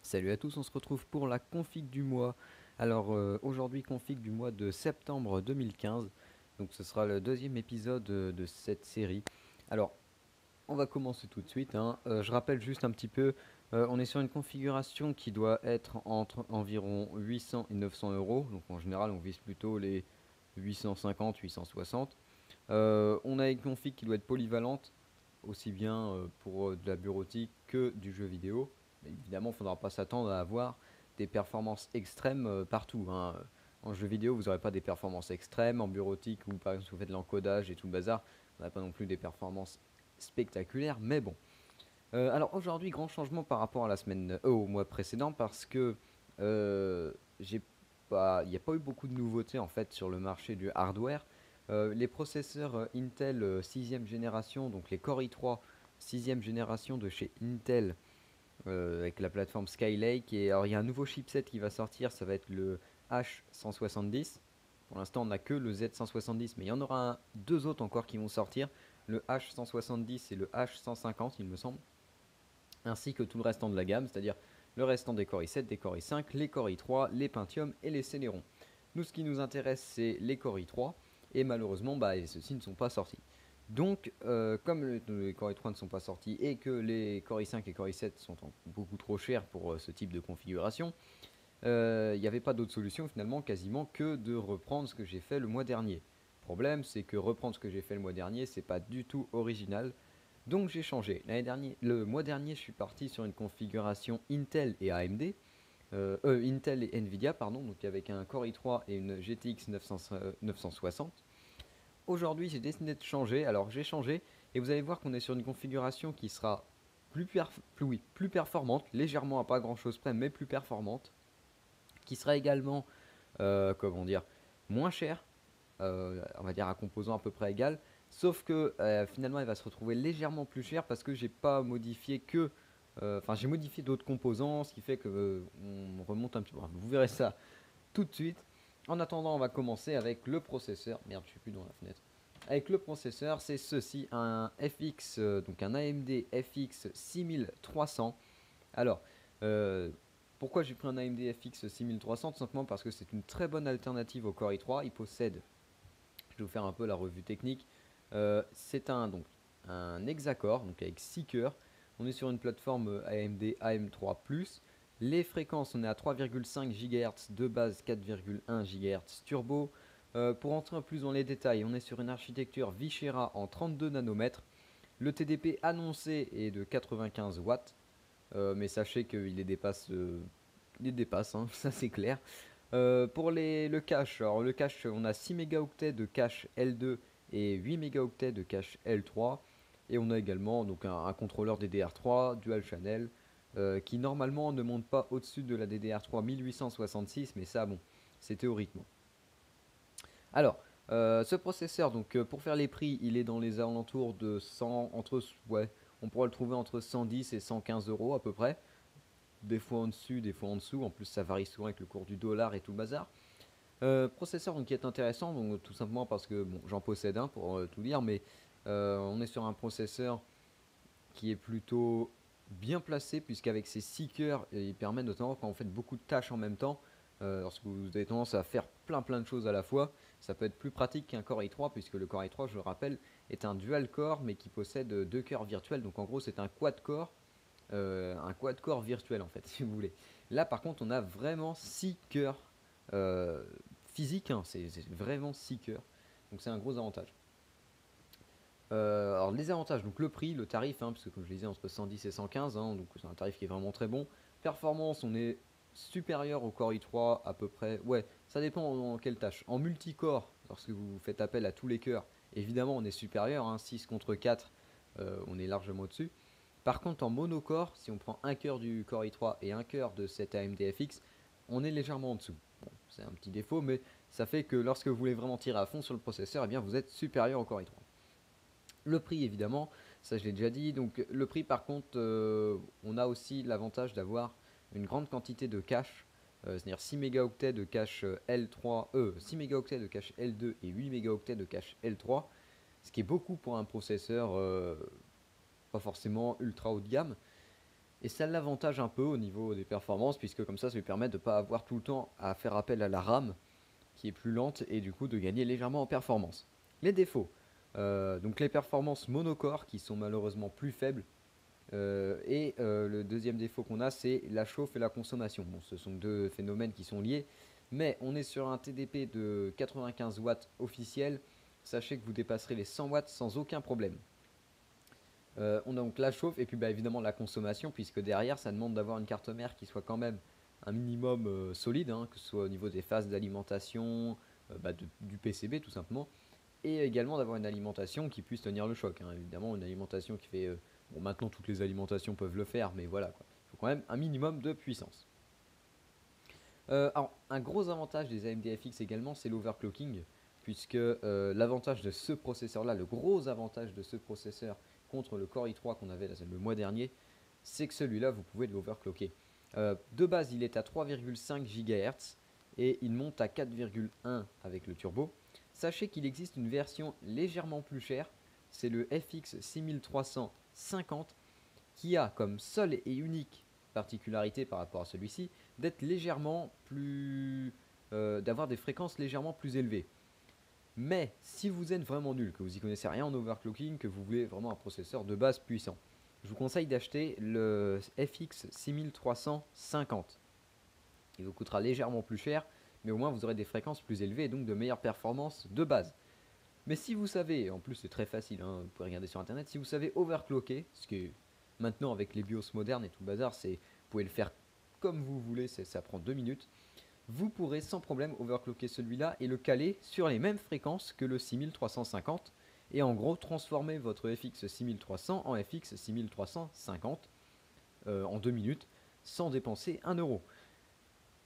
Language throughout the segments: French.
Salut à tous, on se retrouve pour la config du mois. Alors aujourd'hui config du mois de septembre 2015. Donc ce sera le deuxième épisode de cette série. Alors on va commencer tout de suite, hein. Je rappelle juste un petit peu, on est sur une configuration qui doit être entre environ 800 et 900 euros. Donc en général on vise plutôt les 850, 860. On a une config qui doit être polyvalente, aussi bien pour de la bureautique que du jeu vidéo. Mais évidemment, il ne faudra pas s'attendre à avoir des performances extrêmes partout, hein. En jeu vidéo, vous n'aurez pas des performances extrêmes. En bureautique, ou par exemple, si vous faites de l'encodage et tout le bazar, vous n'aurez pas non plus des performances spectaculaires. Mais bon. Alors aujourd'hui, grand changement par rapport à la semaine, au mois précédent, parce que euh, il n'y a pas eu beaucoup de nouveautés en fait sur le marché du hardware. Les processeurs Intel 6ème génération, donc les Core i3 6ème génération de chez Intel, avec la plateforme Skylake. Et alors il y a un nouveau chipset qui va sortir, ça va être le H170. Pour l'instant on n'a que le Z170, mais il y en aura deux autres encore qui vont sortir, le H170 et le H150 il me semble, ainsi que tout le restant de la gamme, c'est-à-dire le restant des Core i7, des Core i5, les Core i3, les Pentium et les Celeron. Nous, ce qui nous intéresse, c'est les Core i3, et malheureusement, ceux-ci ne sont pas sortis. Donc, comme les Core i3 ne sont pas sortis et que les Core i5 et Core i7 sont beaucoup trop chers pour ce type de configuration, il n'y avait pas d'autre solution finalement quasiment que de reprendre ce que j'ai fait le mois dernier. Le problème, c'est que reprendre ce que j'ai fait le mois dernier, c'est pas du tout original. Donc j'ai changé. Le mois dernier, je suis parti sur une configuration Intel et AMD. Intel et Nvidia, pardon, donc avec un Core i3 et une GTX 960. Aujourd'hui, j'ai décidé de changer. Alors j'ai changé et vous allez voir qu'on est sur une configuration qui sera plus performante, légèrement à pas grand chose près, mais plus performante, qui sera également, comment dire, moins chère, on va dire un composant à peu près égal, sauf que finalement elle va se retrouver légèrement plus chère parce que j'ai pas modifié que, enfin j'ai modifié d'autres composants, ce qui fait que on remonte un petit peu. Vous verrez ça tout de suite. En attendant, on va commencer avec le processeur. Merde, je suis plus dans la fenêtre. Avec le processeur, c'est ceci, un FX, donc un AMD FX 6300. Alors, euh, pourquoi j'ai pris un AMD FX 6300? Tout simplement parce que c'est une très bonne alternative au Core i3. Il possède, je vais vous faire un peu la revue technique. C'est un hexacore, donc avec 6 cœurs. On est sur une plateforme AMD AM3+. Les fréquences, on est à 3,5 GHz de base, 4,1 GHz turbo. Pour entrer un plus dans les détails, on est sur une architecture Vichera en 32 nanomètres. Le TDP annoncé est de 95 watts, mais sachez qu'il les dépasse, hein, ça c'est clair. Pour le cache, alors le cache, on a 6 mégaoctets de cache L2 et 8 mégaoctets de cache L3. Et on a également donc un contrôleur DDR3 dual channel, qui normalement ne monte pas au-dessus de la DDR3 1866, mais ça bon, c'est théoriquement. Alors, ce processeur, donc pour faire les prix, il est dans les alentours de 100, ouais, on pourra le trouver entre 110 et 115 euros à peu près. Des fois en dessus, des fois en dessous. En plus, ça varie souvent avec le cours du dollar et tout le bazar. Processeur donc, qui est intéressant, donc, tout simplement parce que bon, j'en possède un pour tout dire, mais on est sur un processeur qui est plutôt bien placé, puisqu'avec ses 6 cœurs, il permet notamment quand on fait beaucoup de tâches en même temps, lorsque vous avez tendance à faire plein de choses à la fois, ça peut être plus pratique qu'un Core i3, puisque le Core i3, je le rappelle, est un dual core, mais qui possède deux cœurs virtuels, donc en gros c'est un quad core virtuel en fait, si vous voulez. Là par contre, on a vraiment 6 cœurs physiques, hein, c'est vraiment 6 cœurs, donc c'est un gros avantage. Alors les avantages, donc le prix, le tarif, hein, parce que comme je le disais entre 110 et 115, hein, donc c'est un tarif qui est vraiment très bon. Performance, on est supérieur au Core i3 à peu près. Ouais, ça dépend en quelle tâche. En multicore, lorsque vous faites appel à tous les cœurs, évidemment on est supérieur, hein, 6 contre 4, on est largement au-dessus. Par contre en monocore, si on prend un cœur du Core i3 et un cœur de cet AMD FX, on est légèrement en dessous. Bon, c'est un petit défaut, mais ça fait que lorsque vous voulez vraiment tirer à fond sur le processeur, eh bien vous êtes supérieur au Core i3. Le prix évidemment, ça je l'ai déjà dit. Donc le prix par contre, on a aussi l'avantage d'avoir une grande quantité de cache, c'est-à-dire 6 mégaoctets de cache L3, 6 mégaoctets de cache L2 et 8 mégaoctets de cache L3, ce qui est beaucoup pour un processeur pas forcément ultra haut de gamme. Et ça l'avantage un peu au niveau des performances, puisque comme ça lui permet de ne pas avoir tout le temps à faire appel à la RAM, qui est plus lente, et du coup de gagner légèrement en performance. Les défauts, donc les performances monocore qui sont malheureusement plus faibles, le deuxième défaut qu'on a, c'est la chauffe et la consommation. Bon, ce sont deux phénomènes qui sont liés, mais on est sur un TDP de 95 watts officiel. Sachez que vous dépasserez les 100 watts sans aucun problème. On a donc la chauffe et puis bah, évidemment la consommation, puisque derrière ça demande d'avoir une carte mère qui soit quand même un minimum solide, hein, que ce soit au niveau des phases d'alimentation, du PCB tout simplement, et également d'avoir une alimentation qui puisse tenir le choc, hein. Évidemment une alimentation qui fait... bon, maintenant toutes les alimentations peuvent le faire, mais voilà quoi. Il faut quand même un minimum de puissance. Alors, un gros avantage des AMD FX également, c'est l'overclocking, puisque l'avantage de ce processeur-là, le gros avantage de ce processeur contre le Core i3 qu'on avait le mois dernier, c'est que celui-là, vous pouvez l'overclocker. De base, il est à 3,5 GHz et il monte à 4,1 avec le turbo. Sachez qu'il existe une version légèrement plus chère, c'est le FX 6350, qui a comme seule et unique particularité par rapport à celui-ci d'être légèrement plus... d'avoir des fréquences légèrement plus élevées. Mais si vous êtes vraiment nul, que vous y connaissez rien en overclocking, que vous voulez vraiment un processeur de base puissant, je vous conseille d'acheter le FX 6350. Il vous coûtera légèrement plus cher, mais au moins vous aurez des fréquences plus élevées et donc de meilleures performances de base. Mais si vous savez, en plus c'est très facile, hein, vous pouvez regarder sur internet, si vous savez overclocker, ce qui est maintenant avec les BIOS modernes et tout le bazar, vous pouvez le faire comme vous voulez, ça prend 2 minutes. Vous pourrez sans problème overclocker celui-là et le caler sur les mêmes fréquences que le 6350 et en gros transformer votre FX 6300 en FX 6350 en 2 minutes sans dépenser 1 euro.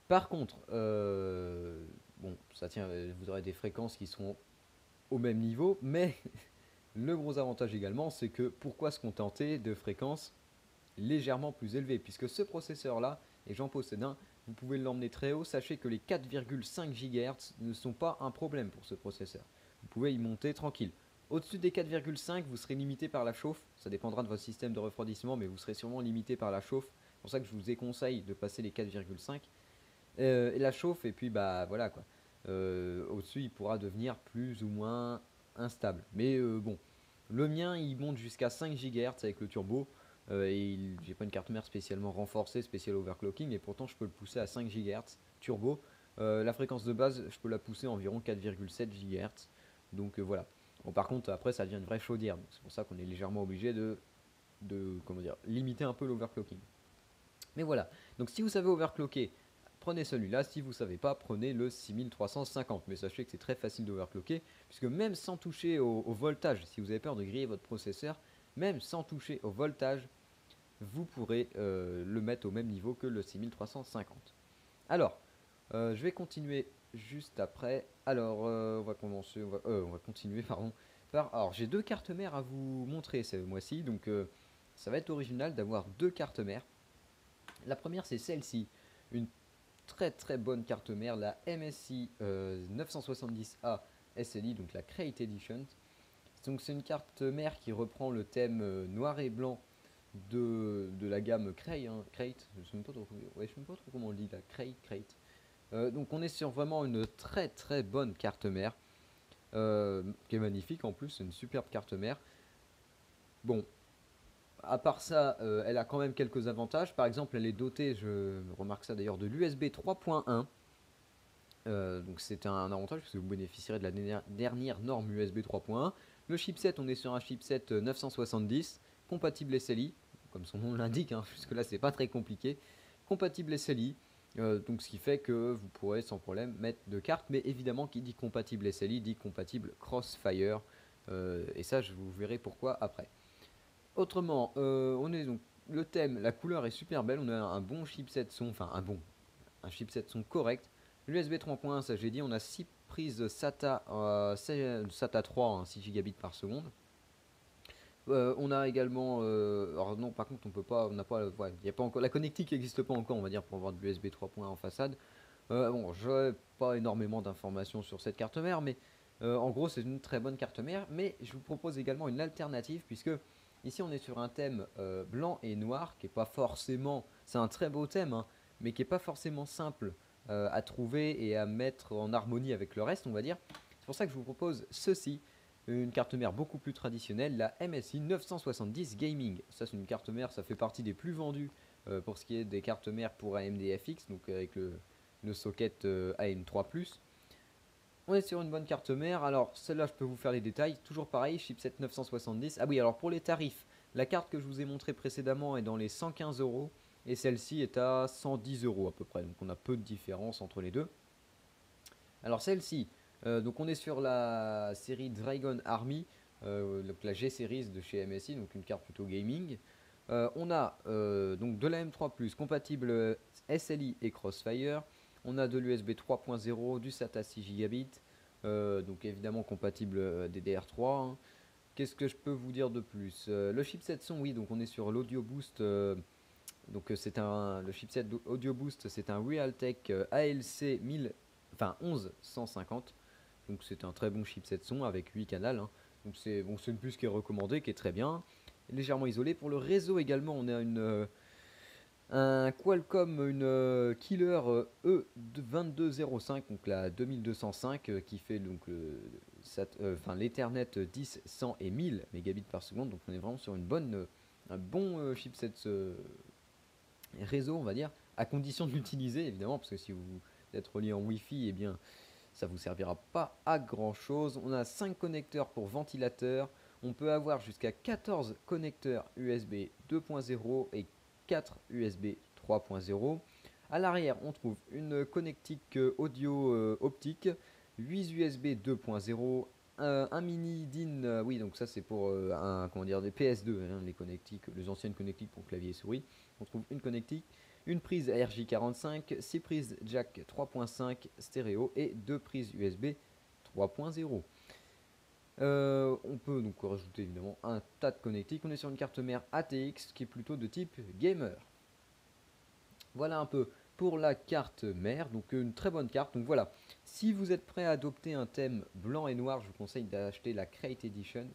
Par contre, bon, ça tient, vous aurez des fréquences qui seront au même niveau, mais le gros avantage également, c'est que pourquoi se contenter de fréquences légèrement plus élevées, puisque ce processeur-là, et j'en possède un, vous pouvez l'emmener très haut. Sachez que les 4,5 GHz ne sont pas un problème pour ce processeur. Vous pouvez y monter tranquille. Au-dessus des 4,5, vous serez limité par la chauffe. Ça dépendra de votre système de refroidissement, mais vous serez sûrement limité par la chauffe. C'est pour ça que je vous conseille de passer les 4,5. Et la chauffe, et puis bah voilà quoi. Au-dessus, il pourra devenir plus ou moins instable. Mais bon, le mien, il monte jusqu'à 5 GHz avec le turbo. J'ai pas une carte mère spécialement renforcée, spécial overclocking, et pourtant je peux le pousser à 5 GHz turbo. La fréquence de base, je peux la pousser à environ 4,7 GHz. Donc voilà. Bon, par contre, après, ça devient une vraie chaudière. C'est pour ça qu'on est légèrement obligé de comment dire, limiter un peu l'overclocking. Mais voilà. Donc si vous savez overclocker, prenez celui-là. Si vous ne savez pas, prenez le 6350. Mais sachez que c'est très facile d'overclocker, puisque même sans toucher au voltage, si vous avez peur de griller votre processeur, même sans toucher au voltage, vous pourrez le mettre au même niveau que le 6350. Alors, je vais continuer juste après. Alors, on va commencer, on va continuer, pardon. Alors, j'ai deux cartes mères à vous montrer ce mois-ci, donc ça va être original d'avoir deux cartes mères. La première, c'est celle-ci, une très très bonne carte mère, la MSI 970A SLI, donc la Crate Edition. Donc c'est une carte mère qui reprend le thème noir et blanc de la gamme Crate, hein, Crate, je ne sais même pas trop, ouais, je sais même pas trop comment on le dit, la Crate. Donc on est sur vraiment une très très bonne carte mère, qui est magnifique en plus, c'est une superbe carte mère. Bon, à part ça, elle a quand même quelques avantages. Par exemple, elle est dotée, je remarque ça d'ailleurs, de l'USB 3.1. Donc c'est un avantage parce que vous bénéficierez de la dernière norme USB 3.1. Le chipset, on est sur un chipset 970, compatible SLI, comme son nom l'indique, hein, jusque là c'est pas très compliqué. Compatible SLI, donc ce qui fait que vous pourrez sans problème mettre de cartes, mais évidemment qui dit compatible SLI dit compatible Crossfire, et ça je vous verrai pourquoi après. Autrement, on est donc le thème, la couleur est super belle, on a un bon chipset son, enfin un chipset son correct. L'USB 3.1, ça j'ai dit, on a 6 prises SATA, SATA 3, hein, 6 gigabits par seconde. On a également, alors non, par contre, on peut pas, on n'a pas, ouais, y a pas encore, la connectique n'existe pas encore, on va dire, pour avoir de l'USB 3.1 en façade. Bon, je n'ai pas énormément d'informations sur cette carte mère, mais en gros, c'est une très bonne carte mère. Mais je vous propose également une alternative, puisque Ici, on est sur un thème blanc et noir qui est pas forcément, c'est un très beau thème, hein, mais qui est pas forcément simple à trouver et à mettre en harmonie avec le reste, on va dire. C'est pour ça que je vous propose ceci, une carte mère beaucoup plus traditionnelle, la MSI 970 Gaming. Ça, c'est une carte mère, ça fait partie des plus vendues pour ce qui est des cartes mères pour AMD FX, donc avec le socket AM3+. On est sur une bonne carte mère. Alors, celle-là, je peux vous faire les détails. Toujours pareil, chipset 970. Ah oui, alors pour les tarifs, la carte que je vous ai montrée précédemment est dans les 115 euros et celle-ci est à 110 euros à peu près. Donc, on a peu de différence entre les deux. Alors, celle-ci, donc on est sur la série Dragon Army, donc la G-Series de chez MSI, donc une carte plutôt gaming. On a donc de la M3+, compatible SLI et Crossfire. On a de l'USB 3.0, du SATA 6 Gb, donc évidemment compatible DDR3. Hein. Qu'est-ce que je peux vous dire de plus? Le chipset son, oui, donc on est sur l'Audio Boost. Le chipset Audio Boost, c'est un Realtek ALC 1000, enfin 11150. Donc c'est un très bon chipset son avec 8 canaux. Hein. Donc c'est bon, une puce qui est recommandée, qui est très bien. Légèrement isolée. Pour le réseau également, on a un Qualcomm, une Killer E2205, donc la 2205, qui fait donc l'Ethernet 10, 100 et 1000 mégabits par seconde. Donc on est vraiment sur un bon chipset réseau, on va dire, à condition de l'utiliser évidemment, parce que si vous êtes relié en Wi-Fi, eh bien ça vous servira pas à grand chose. On a 5 connecteurs pour ventilateur. On peut avoir jusqu'à 14 connecteurs USB 2.0 et 4 USB 3.0. À l'arrière, on trouve une connectique audio optique, 8 USB 2.0, un mini DIN, oui, donc ça c'est pour des PS2, hein, les anciennes connectiques pour clavier et souris. On trouve une connectique, une prise RJ45, 6 prises jack 3.5 stéréo et 2 prises USB 3.0. On peut donc rajouter évidemment un tas de connectiques. On est sur une carte mère ATX qui est plutôt de type gamer. Voilà un peu pour la carte mère, donc une très bonne carte. Donc voilà, si vous êtes prêt à adopter un thème blanc et noir, je vous conseille d'acheter la Crate Edition.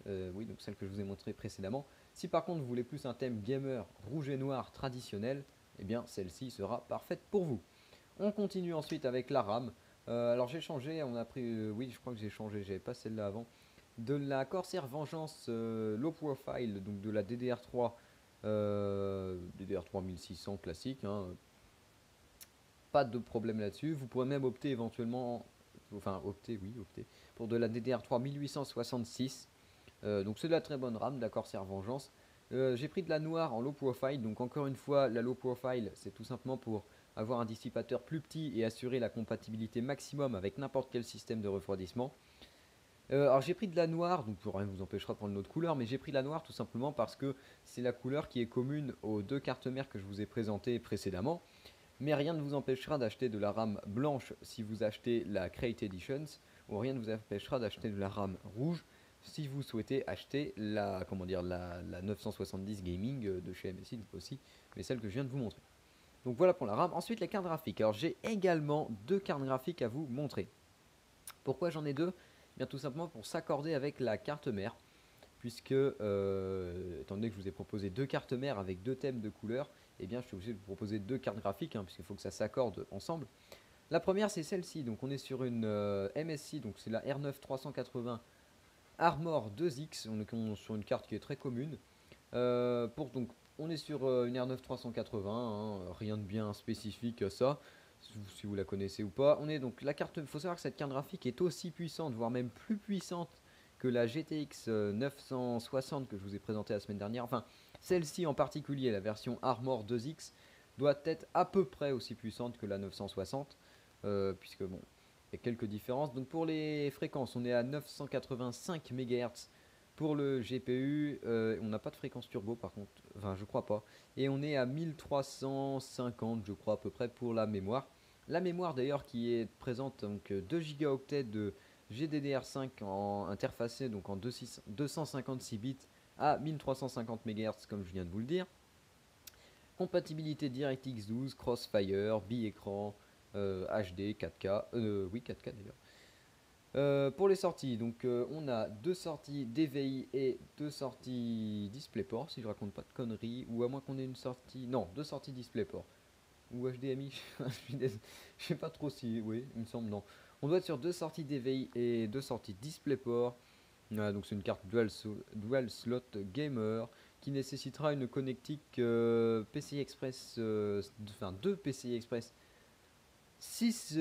Oui, donc celle que je vous ai montrée précédemment. Si par contre vous voulez plus un thème gamer rouge et noir traditionnel, eh bien celle-ci sera parfaite pour vous. On continue ensuite avec la RAM. Alors j'ai changé, on a pris, oui je crois que j'ai changé, j'avais pas celle-là avant. De la Corsair Vengeance Low Profile, donc de la DDR3, DDR3 1600 classique. Hein. Pas de problème là-dessus. Vous pourrez même opter éventuellement, opter, pour de la DDR3 1866. Donc c'est de la très bonne RAM, de la Corsair Vengeance. J'ai pris de la noire en low profile, donc encore une fois, la low profile, c'est tout simplement pour avoir un dissipateur plus petit et assurer la compatibilité maximum avec n'importe quel système de refroidissement. Alors j'ai pris de la noire, donc rien ne vous empêchera de prendre une autre couleur, mais j'ai pris la noire tout simplement parce que c'est la couleur qui est commune aux deux cartes mères que je vous ai présentées précédemment. Mais rien ne vous empêchera d'acheter de la RAM blanche si vous achetez la Crate Editions, ou rien ne vous empêchera d'acheter de la RAM rouge si vous souhaitez acheter la 970 Gaming de chez MSI aussi, mais celle que je viens de vous montrer. Donc voilà pour la RAM. Ensuite les cartes graphiques. Alors j'ai également deux cartes graphiques à vous montrer. Pourquoi j'en ai deux? Bien tout simplement pour s'accorder avec la carte mère, puisque étant donné que je vous ai proposé deux cartes mères avec deux thèmes de couleurs, eh bien je suis obligé de vous proposer deux cartes graphiques, hein, puisqu'il faut que ça s'accorde ensemble. La première c'est celle-ci, donc on est sur une MSI, donc c'est la R9 380 Armor 2X, on est sur une carte qui est très commune. Donc on est sur une R9 380, hein, rien de bien spécifique à ça, si vous la connaissez ou pas. On est donc la carte, il faut savoir que cette carte graphique est aussi puissante, voire même plus puissante que la GTX 960 que je vous ai présentée la semaine dernière. Enfin, celle-ci en particulier, la version Armor 2X, doit être à peu près aussi puissante que la 960, puisque bon, il y a quelques différences. Donc pour les fréquences, on est à 985 MHz pour le GPU. On n'a pas de fréquence turbo par contre, enfin je crois pas. Et on est à 1350 je crois à peu près pour la mémoire. La mémoire d'ailleurs qui est présente, donc 2 Go de GDDR5 en interfacé, donc en 256 bits à 1350 MHz comme je viens de vous le dire. Compatibilité DirectX 12, Crossfire, bi-écran, HD, 4K, oui 4K d'ailleurs. Pour les sorties, donc on a deux sorties DVI et deux sorties DisplayPort, si je raconte pas de conneries, ou à moins qu'on ait une sortie. Non, deux sorties DisplayPort. Ou HDMI, je sais pas trop si. Oui, il me semble, non. On doit être sur deux sorties DVI et deux sorties DisplayPort. Donc c'est une carte dual slot gamer qui nécessitera une connectique PCI Express, enfin deux PCI Express 6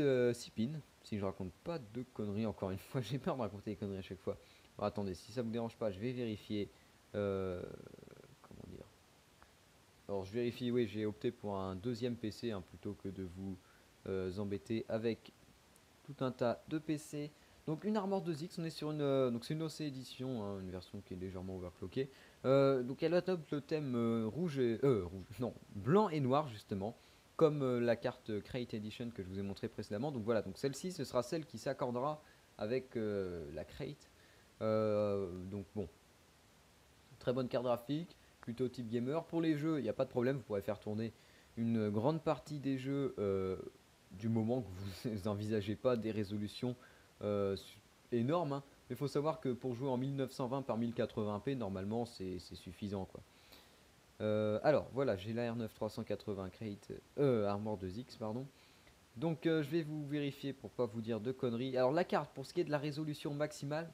pins, si je raconte pas de conneries, encore une fois, j'ai peur de raconter des conneries à chaque fois. Alors, attendez, si ça vous dérange pas, je vais vérifier. Comment dire. Alors je vérifie, oui, j'ai opté pour un deuxième PC hein, plutôt que de vous embêter avec tout un tas de PC. Donc une Armor 2X, on est sur une, donc c'est une OC édition, hein, une version qui est légèrement overclockée. Donc elle adopte le thème rouge et rouge, non, blanc et noir justement, comme la carte Crate Edition que je vous ai montré précédemment. Donc voilà, donc celle-ci, ce sera celle qui s'accordera avec la Crate. Donc bon, très bonne carte graphique, plutôt type gamer. Pour les jeux, il n'y a pas de problème, vous pourrez faire tourner une grande partie des jeux du moment que vous n'envisagez pas des résolutions euh, énormes. Hein. Mais il faut savoir que pour jouer en 1920 par 1080p, normalement c'est suffisant. Quoi. Alors voilà, j'ai la R9 380 Crate Armor 2X, pardon. Donc je vais vous vérifier pour pas vous dire de conneries. Alors la carte, pour ce qui est de la résolution maximale,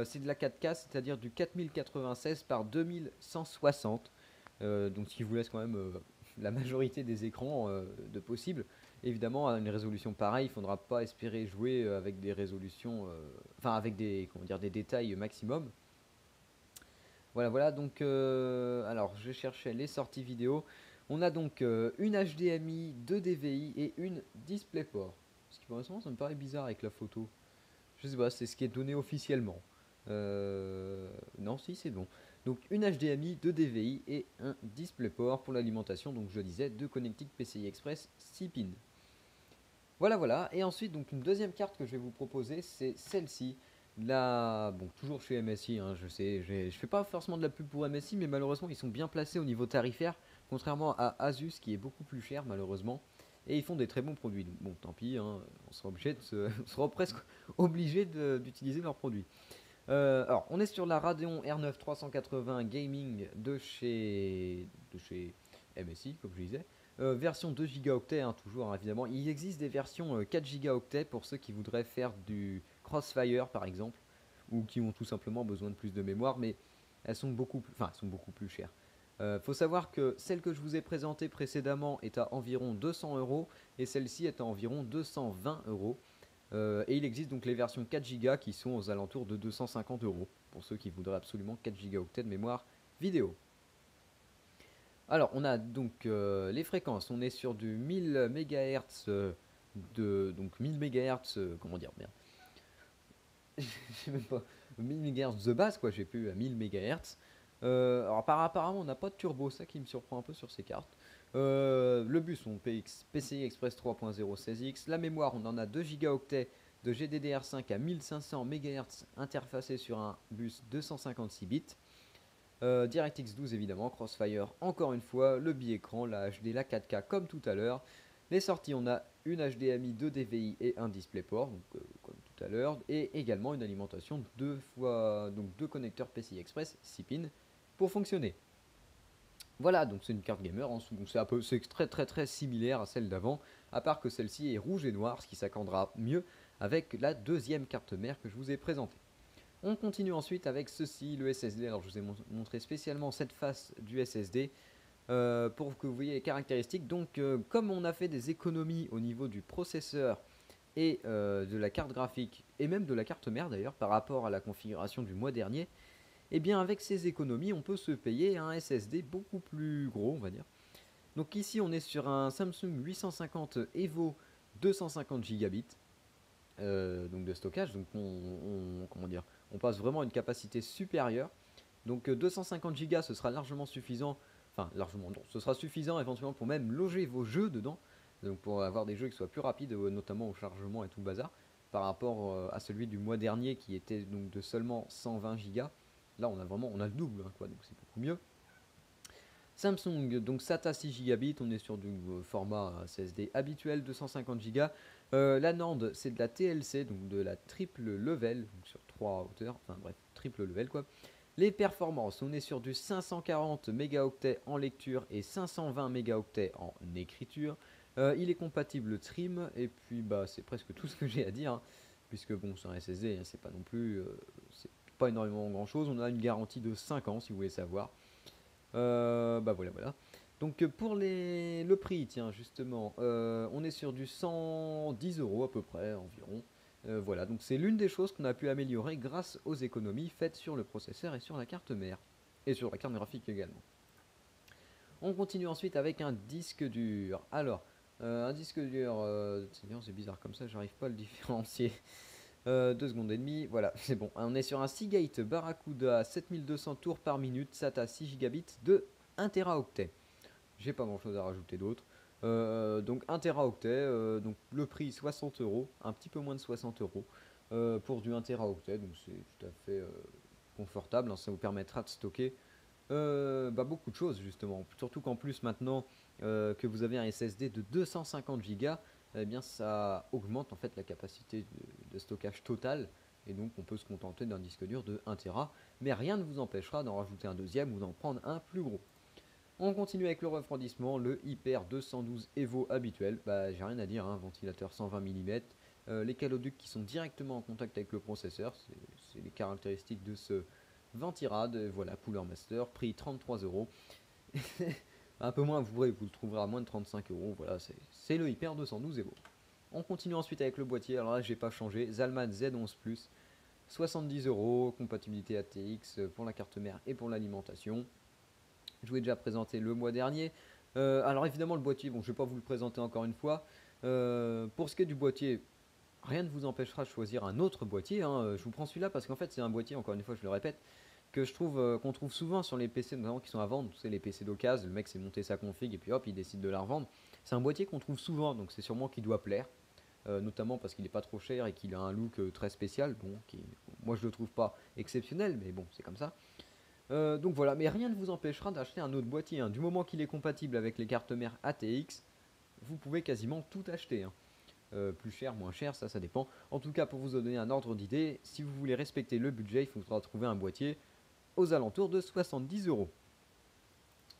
c'est de la 4K, c'est-à-dire du 4096 par 2160. Donc ce qui vous laisse quand même la majorité des écrans de possible. Évidemment, à une résolution pareille, il ne faudra pas espérer jouer avec des résolutions, enfin avec des, comment dire, des détails maximum. Voilà, voilà, donc alors je cherchais les sorties vidéo. On a donc une HDMI, deux DVI et une DisplayPort. Ce qui pour l'instant ça me paraît bizarre avec la photo. Je sais pas, c'est ce qui est donné officiellement. Non, si c'est bon. Donc une HDMI, deux DVI et un DisplayPort pour l'alimentation. Donc je disais, deux connectiques PCI Express 6 pins. Voilà, voilà. Et ensuite, donc une deuxième carte que je vais vous proposer, c'est celle-ci. Là, bon, toujours chez MSI, hein, je sais, je fais pas forcément de la pub pour MSI, mais malheureusement, ils sont bien placés au niveau tarifaire, contrairement à Asus qui est beaucoup plus cher, malheureusement. Et ils font des très bons produits. Donc, bon, tant pis, hein, on sera obligé on sera presque obligé d'utiliser leurs produits. Alors, on est sur la Radeon R9 380 Gaming de chez MSI, comme je disais. Version 2 gigaoctets, hein, toujours hein, évidemment. Il existe des versions 4 gigaoctets pour ceux qui voudraient faire du Crossfire par exemple, ou qui ont tout simplement besoin de plus de mémoire, mais elles sont elles sont beaucoup plus chères. Faut savoir que celle que je vous ai présentée précédemment est à environ 200 euros et celle-ci est à environ 220 euros. Et il existe donc les versions 4 Go qui sont aux alentours de 250 euros pour ceux qui voudraient absolument 4 gigaoctets de mémoire vidéo. Alors, on a donc les fréquences. On est sur du 1000 MHz donc 1000 MHz, comment dire bien. Je sais même pas. 1000 MHz de base, quoi. J'ai plus à 1000 MHz. Alors, apparemment, on n'a pas de turbo, ça qui me surprend un peu sur ces cartes. Le bus, on PCI Express 3.0 16X. La mémoire, on en a 2 gigaoctets de GDDR5 à 1500 MHz interfacé sur un bus 256 bits. DirectX 12 évidemment, Crossfire encore une fois, le bi-écran, la HD, la 4K comme tout à l'heure. Les sorties, on a une HDMI, 2 DVI et un DisplayPort, donc, comme tout à l'heure, et également une alimentation donc deux connecteurs PCI Express 6 pins pour fonctionner. Voilà, donc c'est une carte gamer, donc c'est très très très similaire à celle d'avant, à part que celle-ci est rouge et noire, ce qui s'accordera mieux avec la deuxième carte mère que je vous ai présentée. On continue ensuite avec ceci, le SSD. Alors je vous ai montré spécialement cette face du SSD pour que vous voyez les caractéristiques. Donc comme on a fait des économies au niveau du processeur et de la carte graphique et même de la carte mère d'ailleurs par rapport à la configuration du mois dernier, et bien avec ces économies on peut se payer un SSD beaucoup plus gros on va dire. Donc ici on est sur un Samsung 850 Evo 250 Gb donc de stockage. Donc comment dire, on passe vraiment à une capacité supérieure. Donc 250 Go ce sera largement suffisant. Enfin largement non, ce sera suffisant éventuellement pour même loger vos jeux dedans. Donc pour avoir des jeux qui soient plus rapides, notamment au chargement et tout le bazar, par rapport à celui du mois dernier qui était donc de seulement 120 Go. Là on a le double, hein, quoi, donc c'est beaucoup mieux. Samsung, donc SATA 6 Gb, on est sur du format SSD habituel 250 Go. La NAND, c'est de la TLC, donc de la triple level, donc sur 3 hauteurs, enfin bref, triple level quoi. Les performances, on est sur du 540 mégaoctets en lecture et 520 mégaoctets en écriture. Il est compatible Trim, et puis bah c'est presque tout ce que j'ai à dire, hein, puisque bon, c'est un SSD, hein, c'est pas non plus, c'est pas énormément grand chose. On a une garantie de 5 ans si vous voulez savoir. Bah voilà, voilà. Donc pour le prix, tiens, justement, on est sur du 110 euros à peu près, environ. Voilà, donc c'est l'une des choses qu'on a pu améliorer grâce aux économies faites sur le processeur et sur la carte mère. Et sur la carte graphique également. On continue ensuite avec un disque dur. Alors, un disque dur, c'est bizarre comme ça, j'arrive pas à le différencier. 2 secondes et demie, voilà, c'est bon. On est sur un Seagate Barracuda 7200 tours par minute, SATA 6 gigabits de 1 Teraoctet. J'ai pas grand chose à rajouter d'autre. Donc 1 Teraoctet, donc le prix 60 euros, un petit peu moins de 60 euros pour du 1 Teraoctet, donc c'est tout à fait confortable, hein, ça vous permettra de stocker bah, beaucoup de choses justement. Surtout qu'en plus maintenant que vous avez un SSD de 250 Go, eh bien ça augmente en fait la capacité de stockage total. Et donc on peut se contenter d'un disque dur de 1 Tera. Mais rien ne vous empêchera d'en rajouter un deuxième ou d'en prendre un plus gros. On continue avec le refroidissement, le Hyper 212 Evo habituel. Bah j'ai rien à dire, hein, ventilateur 120 mm. Les caloducs qui sont directement en contact avec le processeur, c'est les caractéristiques de ce Ventirad, voilà, Cooler Master, prix 33 euros. Un peu moins, vous le trouverez à moins de 35 euros. Voilà, c'est le Hyper 212 Evo. On continue ensuite avec le boîtier. Alors là, j'ai pas changé. Zalman Z11 Plus, 70 euros, compatibilité ATX pour la carte mère et pour l'alimentation. Je vous ai déjà présenté le mois dernier. Alors évidemment, le boîtier, bon, je vais pas vous le présenter encore une fois. Pour ce qui est du boîtier, rien ne vous empêchera de choisir un autre boîtier, hein. Je vous prends celui-là parce qu'en fait, c'est un boîtier, encore une fois, je le répète, que je trouve qu'on trouve souvent sur les PC notamment qui sont à vendre. Vous savez, les PC d'occasion, le mec s'est monté sa config et puis hop, il décide de la revendre. C'est un boîtier qu'on trouve souvent, donc c'est sûrement qu'il doit plaire, notamment parce qu'il n'est pas trop cher et qu'il a un look très spécial. Bon, moi je le trouve pas exceptionnel, mais bon, c'est comme ça. Donc voilà, mais rien ne vous empêchera d'acheter un autre boîtier, hein. Du moment qu'il est compatible avec les cartes mères ATX, vous pouvez quasiment tout acheter, hein. Plus cher, moins cher, ça dépend. En tout cas, pour vous donner un ordre d'idée, si vous voulez respecter le budget, il faudra trouver un boîtier aux alentours de 70 euros.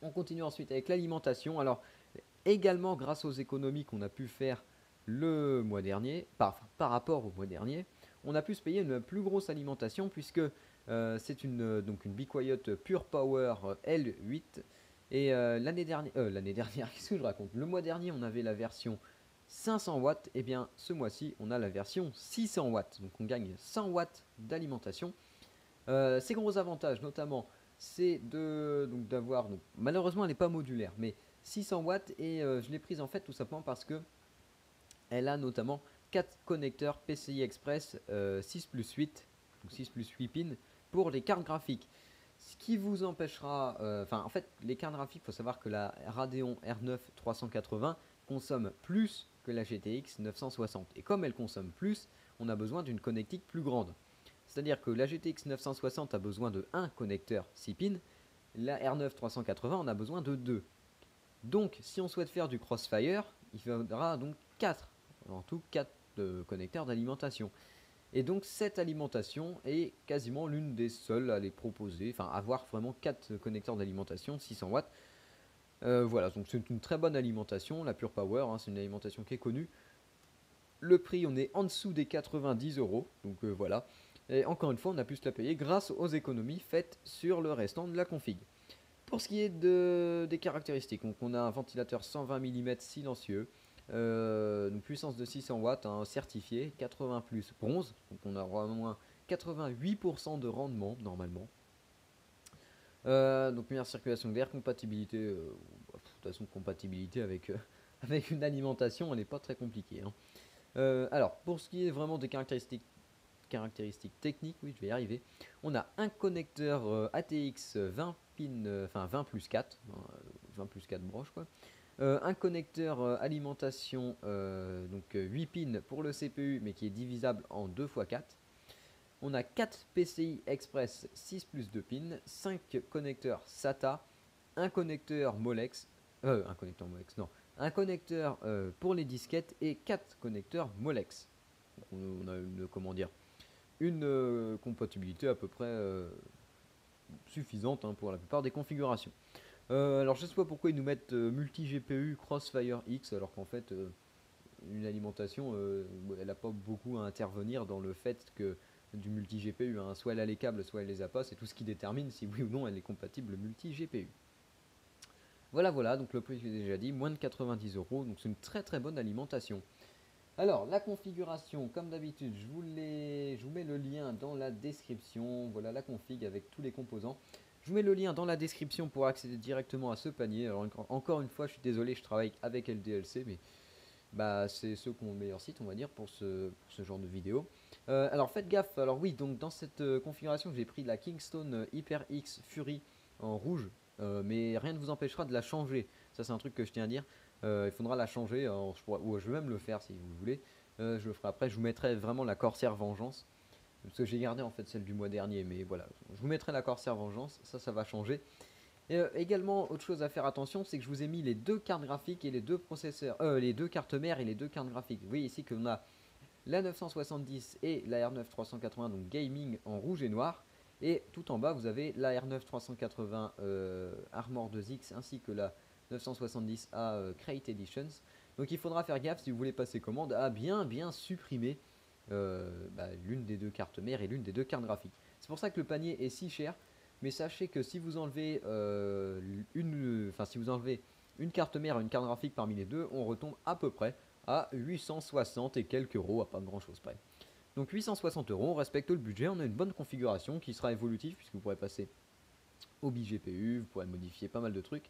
On continue ensuite avec l'alimentation. Alors, également grâce aux économies qu'on a pu faire le mois dernier, par rapport au mois dernier, on a pu se payer une plus grosse alimentation puisque c'est donc une Be Quiet Pure Power L8. Et l'année dernière, qu'est-ce que je raconte? Le mois dernier, on avait la version 500 watts. Et bien, ce mois-ci, on a la version 600 watts. Donc, on gagne 100 watts d'alimentation. Ses gros avantages, notamment, c'est d'avoir. Malheureusement, elle n'est pas modulaire, mais 600 watts. Et je l'ai prise en fait tout simplement parce que elle a notamment 4 connecteurs PCI Express 6 plus 8, donc 6 plus 8 pins pour les cartes graphiques. Ce qui vous empêchera, en fait, les cartes graphiques, il faut savoir que la Radeon R9 380 consomme plus que la GTX 960. Et comme elle consomme plus, on a besoin d'une connectique plus grande. C'est-à-dire que la GTX 960 a besoin de 1 connecteur 6 pins, la R9 380 en a besoin de 2. Donc, si on souhaite faire du crossfire, il faudra donc 4, en tout 4 connecteurs d'alimentation. Et donc, cette alimentation est quasiment l'une des seules à les proposer, enfin, avoir vraiment 4 connecteurs d'alimentation de 600 watts. Voilà, donc c'est une très bonne alimentation, la Pure Power, hein, c'est une alimentation qui est connue. Le prix, on est en dessous des 90 euros, donc voilà. Et encore une fois, on a pu se la payer grâce aux économies faites sur le restant de la config. Pour ce qui est des caractéristiques, donc on a un ventilateur 120 mm silencieux, une puissance de 600 watts, hein, certifié, 80 plus bronze, donc on aura au moins 88% de rendement normalement. Donc meilleure circulation d'air, compatibilité, de toute façon compatibilité avec, avec une alimentation, elle n'est pas très compliquée, hein. Alors pour ce qui est vraiment des caractéristiques techniques, oui je vais y arriver, on a un connecteur ATX 20 pin, enfin 20 plus 4, 20 plus 4 broches quoi. Un connecteur alimentation, donc 8 pins pour le CPU mais qui est divisable en 2 x 4. On a 4 PCI Express 6 plus 2 pins, 5 connecteurs SATA un connecteur Molex, non, un connecteur pour les disquettes et 4 connecteurs Molex. Donc, on a une, comment dire, une compatibilité à peu près suffisante hein, pour la plupart des configurations. Alors je sais pas pourquoi ils nous mettent multi GPU Crossfire X alors qu'en fait une alimentation elle n'a pas beaucoup à intervenir dans le fait que du multi GPU, hein, soit elle a les câbles, soit elle les a pas, c'est tout ce qui détermine si oui ou non elle est compatible multi GPU. Voilà, voilà, donc le prix j'ai déjà dit, moins de 90 euros, donc c'est une très très bonne alimentation. Alors, la configuration, comme d'habitude, je vous mets le lien dans la description. Voilà la config avec tous les composants. Je vous mets le lien dans la description pour accéder directement à ce panier. Alors, encore une fois, je suis désolé, je travaille avec LDLC, mais bah, c'est ceux qui ont le meilleur site, on va dire, pour ce genre de vidéo. Alors, faites gaffe. Alors, oui, donc dans cette configuration, j'ai pris la Kingston HyperX Fury en rouge, mais rien ne vous empêchera de la changer. Ça, c'est un truc que je tiens à dire. Il faudra la changer, alors, ou je vais même le faire si vous voulez. Je le ferai après. Je vous mettrai vraiment la Corsair Vengeance. Parce que j'ai gardé en fait celle du mois dernier, mais voilà. Je vous mettrai la Corsair Vengeance, ça va changer. Et également, autre chose à faire attention, c'est que je vous ai mis les deux cartes graphiques et les deux processeurs, les deux cartes mères et les deux cartes graphiques. Vous voyez ici qu'on a la 970 et la R9 380, donc gaming en rouge et noir. Et tout en bas, vous avez la R9 380 Armor 2X ainsi que la 970A Crate Editions. Donc il faudra faire gaffe si vous voulez passer commande à bien supprimer l'une des deux cartes mères et l'une des deux cartes graphiques. C'est pour ça que le panier est si cher. Mais sachez que si vous enlevez si vous enlevez une carte mère et une carte graphique parmi les deux, on retombe à peu près à 860 et quelques euros, à pas grand chose près. Donc 860 euros, on respecte le budget, on a une bonne configuration qui sera évolutive puisque vous pourrez passer au BGPU, vous pourrez modifier pas mal de trucs.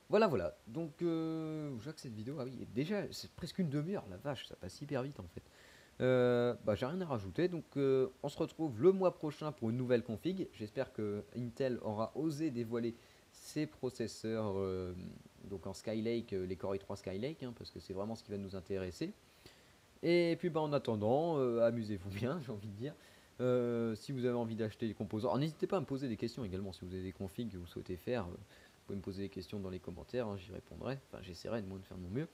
Voilà, voilà. Donc, je vois que cette vidéo, ah oui, déjà, c'est presque une demi-heure, la vache, ça passe hyper vite en fait. J'ai rien à rajouter, donc on se retrouve le mois prochain pour une nouvelle config. J'espère que Intel aura osé dévoiler ses processeurs donc en Skylake, les Core i3 Skylake, hein, parce que c'est vraiment ce qui va nous intéresser. Et puis en attendant, amusez-vous bien, j'ai envie de dire. Si vous avez envie d'acheter les composants, alors n'hésitez pas à me poser des questions également si vous avez des configs que vous souhaitez faire. Vous pouvez me poser des questions dans les commentaires, hein, j'y répondrai. Enfin, j'essaierai de faire de mon mieux.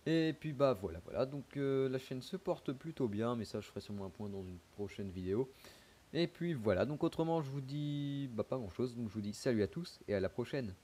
Et puis voilà, voilà. Donc la chaîne se porte plutôt bien, mais ça je ferai sûrement un point dans une prochaine vidéo. Et puis voilà, donc autrement je vous dis pas grand chose, donc je vous dis salut à tous et à la prochaine.